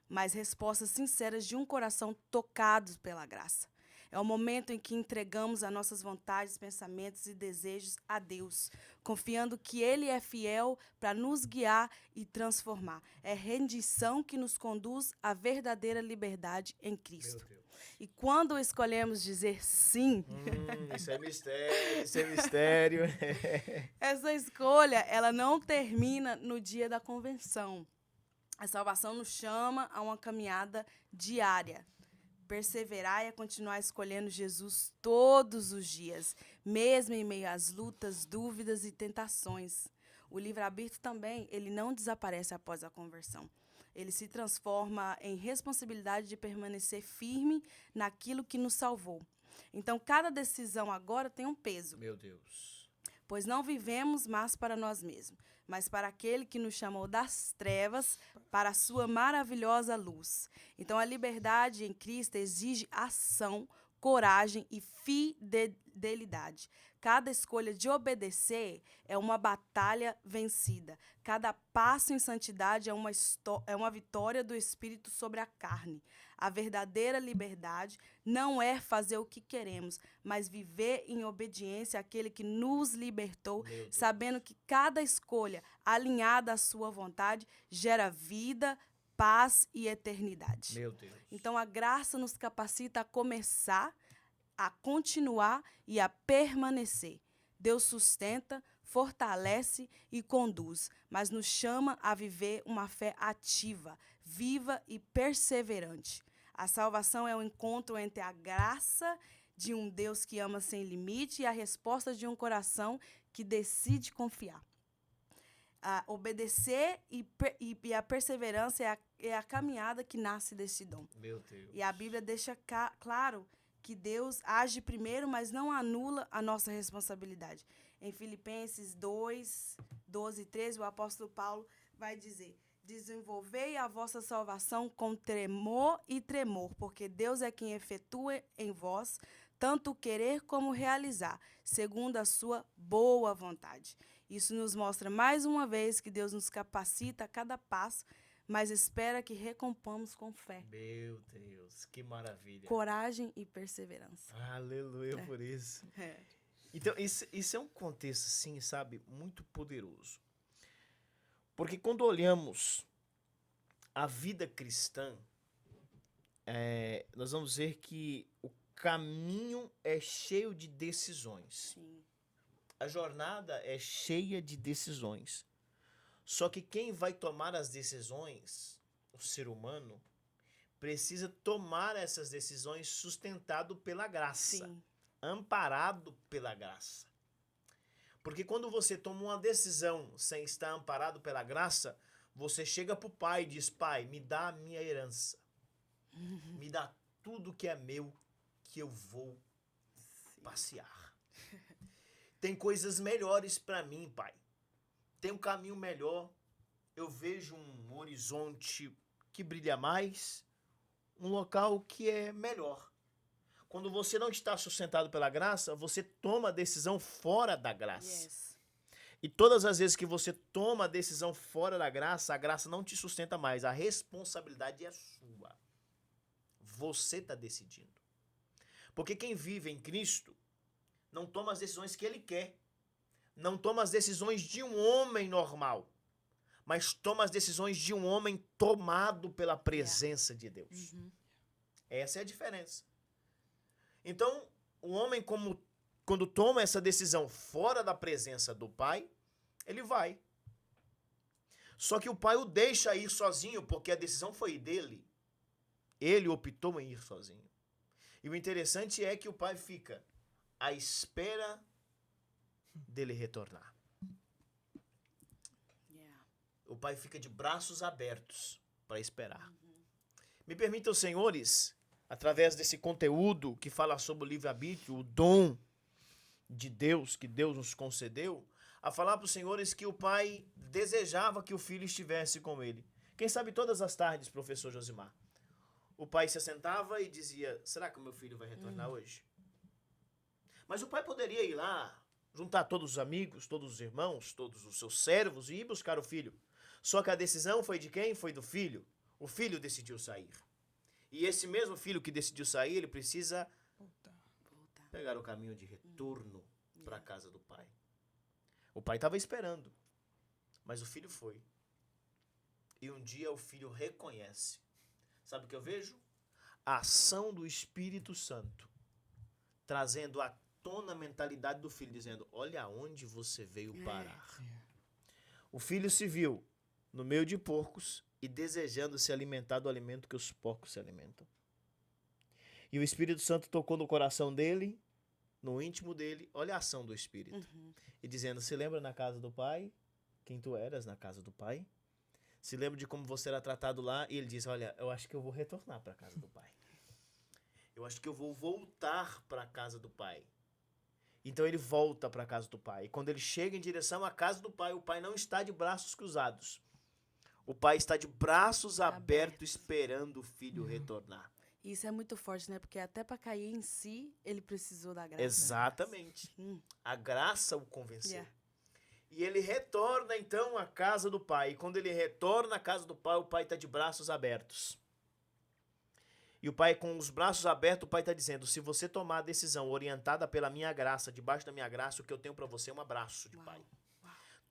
mas respostas sinceras de um coração tocado pela graça. É o momento em que entregamos as nossas vontades, pensamentos e desejos a Deus, confiando que Ele é fiel para nos guiar e transformar. É rendição que nos conduz à verdadeira liberdade em Cristo. E quando escolhemos dizer sim, Isso é mistério, isso é mistério. essa escolha ela não termina no dia da convenção. A salvação nos chama a uma caminhada diária. Perseverar e a continuar escolhendo Jesus todos os dias, mesmo em meio às lutas, dúvidas e tentações. O livre-arbítrio também, ele não desaparece após a conversão. Ele se transforma em responsabilidade de permanecer firme naquilo que nos salvou. Então, cada decisão agora tem um peso. Meu Deus. Pois não vivemos mais para nós mesmos, mas para aquele que nos chamou das trevas para a sua maravilhosa luz. Então, a liberdade em Cristo exige ação, coragem e fidelidade. Cada escolha de obedecer é uma batalha vencida. Cada passo em santidade é uma vitória do Espírito sobre a carne. A verdadeira liberdade não é fazer o que queremos, mas viver em obediência àquele que nos libertou, sabendo que cada escolha alinhada à sua vontade gera vida, paz e eternidade. Meu Deus. Então, a graça nos capacita a começar, a continuar e a permanecer. Deus sustenta, fortalece e conduz, mas nos chama a viver uma fé ativa, viva e perseverante. A salvação é o encontro entre a graça de um Deus que ama sem limite e a resposta de um coração que decide confiar. Obedecer e a perseverança é a caminhada que nasce desse dom. Meu Deus. E a Bíblia deixa claro que Deus age primeiro, mas não anula a nossa responsabilidade. Em Filipenses 2, 12 e 13, o apóstolo Paulo vai dizer: desenvolvei a vossa salvação com tremor e tremor, porque Deus é quem efetua em vós tanto o querer como o realizar, segundo a sua boa vontade. Isso nos mostra mais uma vez que Deus nos capacita a cada passo, mas espera que recompamos com fé, Meu Deus, que maravilha. coragem e perseverança. Aleluia por isso. É. Então, isso é um contexto, assim, sabe, muito poderoso. Porque quando olhamos a vida cristã, nós vamos ver que o caminho é cheio de decisões. Sim. A jornada é cheia de decisões. Só que quem vai tomar as decisões, o ser humano, precisa tomar essas decisões sustentado pela graça, Sim. amparado pela graça. Porque quando você toma uma decisão sem estar amparado pela graça, você chega para o pai e diz: pai, me dá a minha herança. Me dá tudo que é meu, que eu vou passear. Tem coisas melhores para mim, pai. Tem um caminho melhor. Eu vejo um horizonte que brilha mais, um local que é melhor. Quando você não está sustentado pela graça, você toma a decisão fora da graça. Yes. E todas as vezes que você toma a decisão fora da graça, a graça não te sustenta mais. A responsabilidade é sua. Você está decidindo. Porque quem vive em Cristo não toma as decisões que ele quer. Não toma as decisões de um homem normal. mas toma as decisões de um homem tomado pela presença de Deus. Essa é a diferença. Então, o homem, quando toma essa decisão fora da presença do pai, ele vai. Só que o pai o deixa ir sozinho, porque a decisão foi dele. Ele optou em ir sozinho. E o interessante é que o pai fica à espera dele retornar. O pai fica de braços abertos para esperar. Me permitam, senhores, através desse conteúdo que fala sobre o livre-arbítrio, o dom de Deus que Deus nos concedeu, a falar para os senhores que o pai desejava que o filho estivesse com ele. Quem sabe todas as tardes, professor Josimar, o pai se assentava e dizia, será que o meu filho vai retornar hoje? Mas o pai poderia ir lá, juntar todos os amigos, todos os irmãos, todos os seus servos e ir buscar o filho. Só que a decisão foi de quem? Foi do filho. O filho decidiu sair. E esse mesmo filho que decidiu sair, ele precisa pegar o caminho de retorno para a casa do pai. O pai estava esperando, mas o filho foi. E um dia o filho reconhece. Sabe o que eu vejo? A ação do Espírito Santo, trazendo à tona a mentalidade do filho, dizendo, olha aonde você veio parar. O filho se viu no meio de porcos e desejando se alimentar do alimento que os porcos se alimentam. E o Espírito Santo tocou no coração dele, no íntimo dele, olha a ação do Espírito. E dizendo, se lembra na casa do pai? Quem tu eras na casa do pai? Se lembra de como você era tratado lá? E ele diz, olha, eu acho que eu vou retornar para a casa do pai. Eu acho que eu vou voltar para a casa do pai. Então ele volta para a casa do pai. E quando ele chega em direção à casa do pai, o pai não está de braços cruzados. O pai está de braços abertos esperando o filho retornar. Isso é muito forte, né? Porque até para cair em si, ele precisou da graça. Exatamente. A graça o convenceu. E ele retorna, então, à casa do pai. E quando ele retorna à casa do pai, o pai está de braços abertos. E o pai, com os braços abertos, o pai está dizendo, se você tomar a decisão orientada pela minha graça, debaixo da minha graça, o que eu tenho para você é um abraço de pai.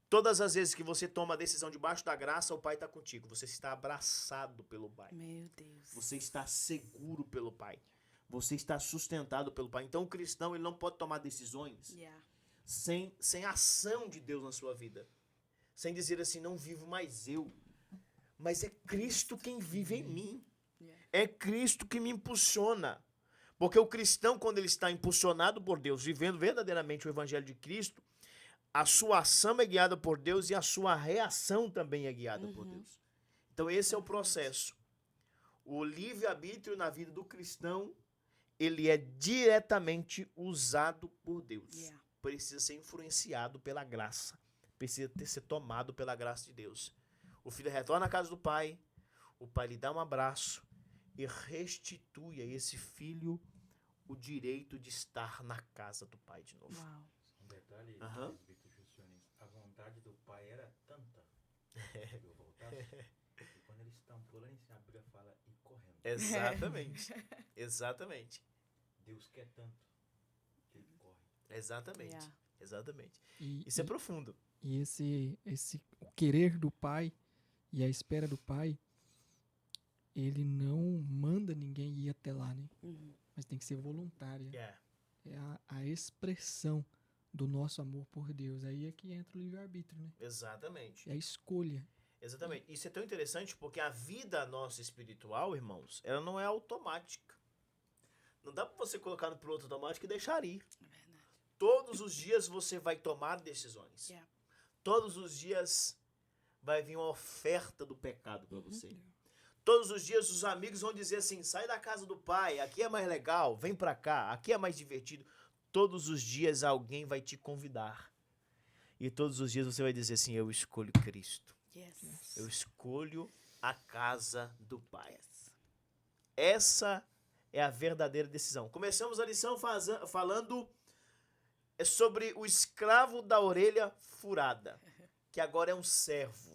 Todas as vezes que você toma a decisão debaixo da graça, o pai está contigo. Você está abraçado pelo pai. Meu Deus. Você está seguro pelo pai. Você está sustentado pelo pai. Então o cristão ele não pode tomar decisões sem ação de Deus na sua vida. Sem dizer assim, não vivo mais eu. Mas é Cristo quem vive em mim. É Cristo que me impulsiona. Porque o cristão, quando ele está impulsionado por Deus, vivendo verdadeiramente o evangelho de Cristo, a sua ação é guiada por Deus e a sua reação também é guiada por Deus. Então esse é o processo. O livre-arbítrio na vida do cristão, ele é diretamente usado por Deus. Precisa ser influenciado pela graça. Precisa ser tomado pela graça de Deus. O filho retorna à casa do pai, o pai lhe dá um abraço e restitui a esse filho o direito de estar na casa do pai de novo. Uau. Um detalhe, a vontade do pai era tanta que eu voltasse, e quando ele estampou lá em cima, a Bíblia fala, e correndo. Exatamente. Exatamente. Deus quer tanto que ele corre. Exatamente. Exatamente. Isso é profundo. E o querer do pai e a espera do pai, ele não manda ninguém ir até lá, né? Mas tem que ser voluntária. É a expressão do nosso amor por Deus. Aí é que entra o livre-arbítrio, né? Exatamente. É a escolha. Exatamente. Isso é tão interessante porque a vida nossa espiritual, irmãos, ela não é automática. Não dá pra você colocar no piloto automático e deixar ir. É verdade. Todos os dias você vai tomar decisões. Todos os dias vai vir uma oferta do pecado para você. Todos os dias os amigos vão dizer assim, sai da casa do pai, aqui é mais legal, vem pra cá, aqui é mais divertido. Todos os dias alguém vai te convidar. E todos os dias você vai dizer assim, eu escolho Cristo. Eu escolho a casa do pai. Essa é a verdadeira decisão. Começamos a lição falando sobre o escravo da orelha furada, que agora é um servo.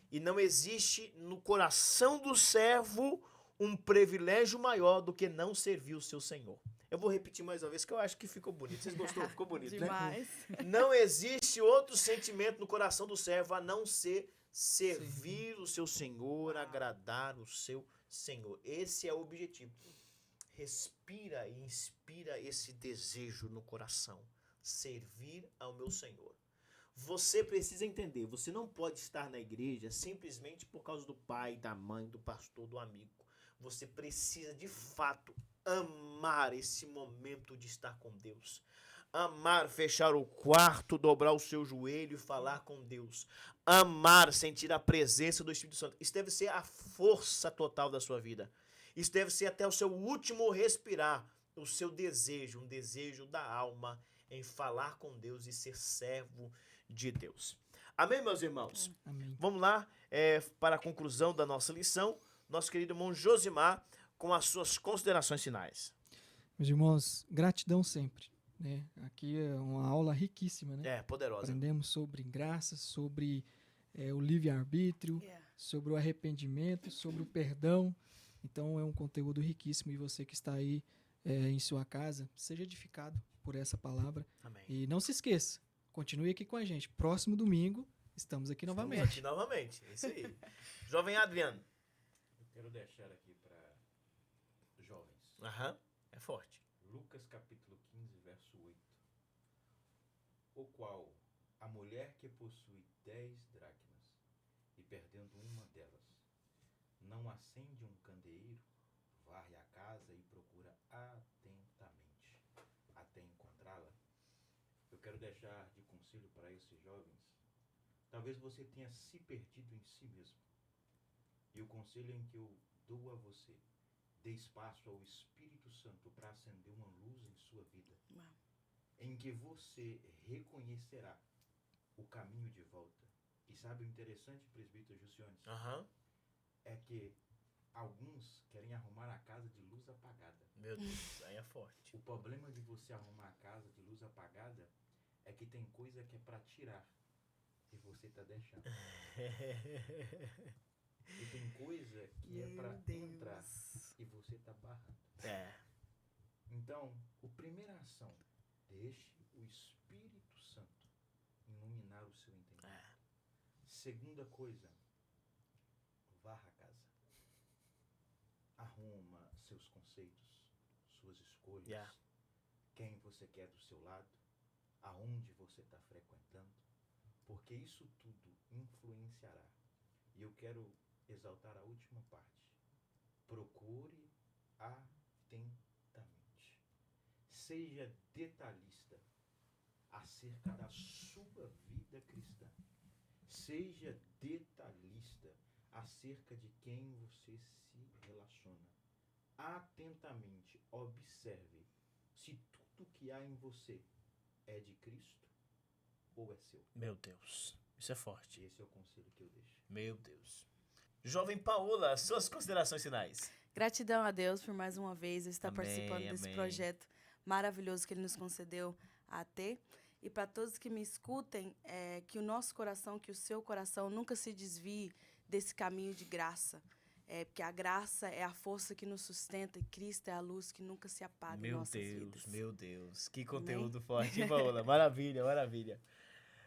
E não existe no coração do servo um privilégio maior do que não servir o seu senhor. Eu vou repetir mais uma vez, que eu acho que ficou bonito. Vocês gostaram? Ficou bonito, Demais. né? Não existe outro sentimento no coração do servo a não ser Servir o seu Senhor, agradar o seu Senhor. Esse é o objetivo. Respira e inspira esse desejo no coração. Servir ao meu Senhor. Você precisa entender, você não pode estar na igreja simplesmente por causa do pai, da mãe, do pastor, do amigo. Você precisa de fato amar esse momento de estar com Deus. Amar fechar o quarto, dobrar o seu joelho e falar com Deus. Amar sentir a presença do Espírito Santo. Isso deve ser a força total da sua vida. Isso deve ser até o seu último respirar, o seu desejo, um desejo da alma em falar com Deus e ser servo de Deus. Amém, meus irmãos? Amém. Vamos lá, para a conclusão da nossa lição, nosso querido irmão Josimar, com as suas considerações finais. Meus irmãos, gratidão sempre, né? Aqui é uma aula riquíssima, né? Poderosa. Aprendemos sobre graça, sobre o livre-arbítrio, sobre o arrependimento, sobre o perdão. Então é um conteúdo riquíssimo e você que está aí em sua casa, seja edificado por essa palavra. Amém. E não se esqueça, continue aqui com a gente. Próximo domingo, estamos aqui novamente. Estamos aqui novamente, é isso aí. Jovem Adriano. Eu quero deixar aqui para jovens. Aham, é forte. Lucas capítulo 15, verso 8. O qual a mulher que possui 10 dracmas e perdendo uma delas, não acende um candeeiro, varre a casa e procura atentamente até encontrá-la. Eu quero deixar de conselho para esses jovens. Talvez você tenha se perdido em si mesmo. E o conselho em que eu dou a você: dê espaço ao Espírito Santo para acender uma luz em sua vida, em que você reconhecerá o caminho de volta. E sabe o interessante, presbítero Juciones? Aham. É que alguns querem arrumar a casa de luz apagada. Meu Deus, aí é forte. O problema de você arrumar a casa de luz apagada é que tem coisa que é para tirar e você tá deixando. E tem coisa que é para entrar e você tá barrando. Então, a primeira ação, deixe o Espírito Santo iluminar o seu entendimento. Segunda coisa, varra a casa. Arruma seus conceitos, suas escolhas, quem você quer do seu lado, aonde você está frequentando, porque isso tudo influenciará. E eu quero exaltar a última parte. Procure atentamente. Seja detalhista acerca da sua vida cristã. Seja detalhista acerca de quem você se relaciona. Atentamente observe se tudo que há em você é de Cristo ou é seu. Meu Deus, isso é forte. Esse é o conselho que eu deixo. Meu Deus. Jovem Paola, suas considerações finais. Gratidão a Deus por mais uma vez estar Amém, participando desse amém. projeto maravilhoso que Ele nos concedeu a ter. E para todos que me escutem, que o nosso coração, que o seu coração nunca se desvie desse caminho de graça. Porque a graça é a força que nos sustenta e Cristo é a luz que nunca se apaga em nossas vidas. Meu Deus, que conteúdo forte, hein, Paola? Maravilha, maravilha.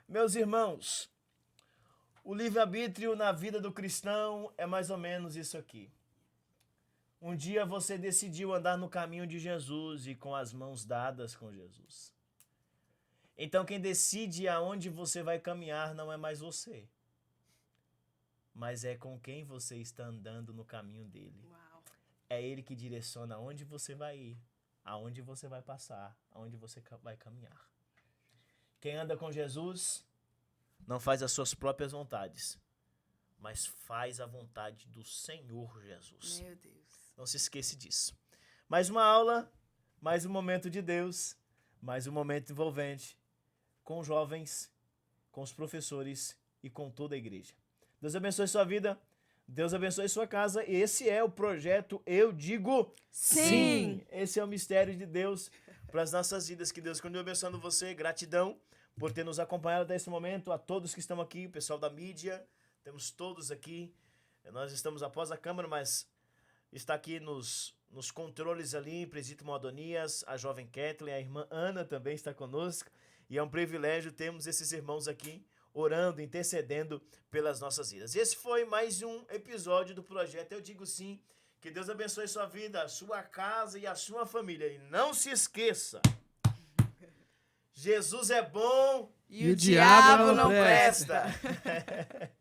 Meus irmãos, o livre-arbítrio na vida do cristão é mais ou menos isso aqui. Um dia você decidiu andar no caminho de Jesus e com as mãos dadas com Jesus. Então quem decide aonde você vai caminhar não é mais você, mas é com quem você está andando no caminho dele. Uau. É ele que direciona aonde você vai ir, aonde você vai passar, aonde você vai caminhar. Quem anda com Jesus não faz as suas próprias vontades, mas faz a vontade do Senhor Jesus. Meu Deus. Não se esqueça disso. Mais uma aula, mais um momento de Deus, mais um momento envolvente com os jovens, com os professores e com toda a igreja. Deus abençoe sua vida, Deus abençoe sua casa. E esse é o projeto Eu Digo Sim. Esse é o mistério de Deus para as nossas vidas. Que Deus continue abençoando você. Gratidão por ter nos acompanhado até esse momento. A todos que estão aqui, o pessoal da mídia, temos todos aqui. Nós estamos após a câmera, mas está aqui nos controles ali, Presbítero Adonias, a jovem Kathleen, a irmã Ana também está conosco. E é um privilégio termos esses irmãos aqui orando, intercedendo pelas nossas vidas. Esse foi mais um episódio do projeto Eu Digo Sim. Que Deus abençoe sua vida, a sua casa e a sua família. E não se esqueça, Jesus é bom E o diabo não presta. presta.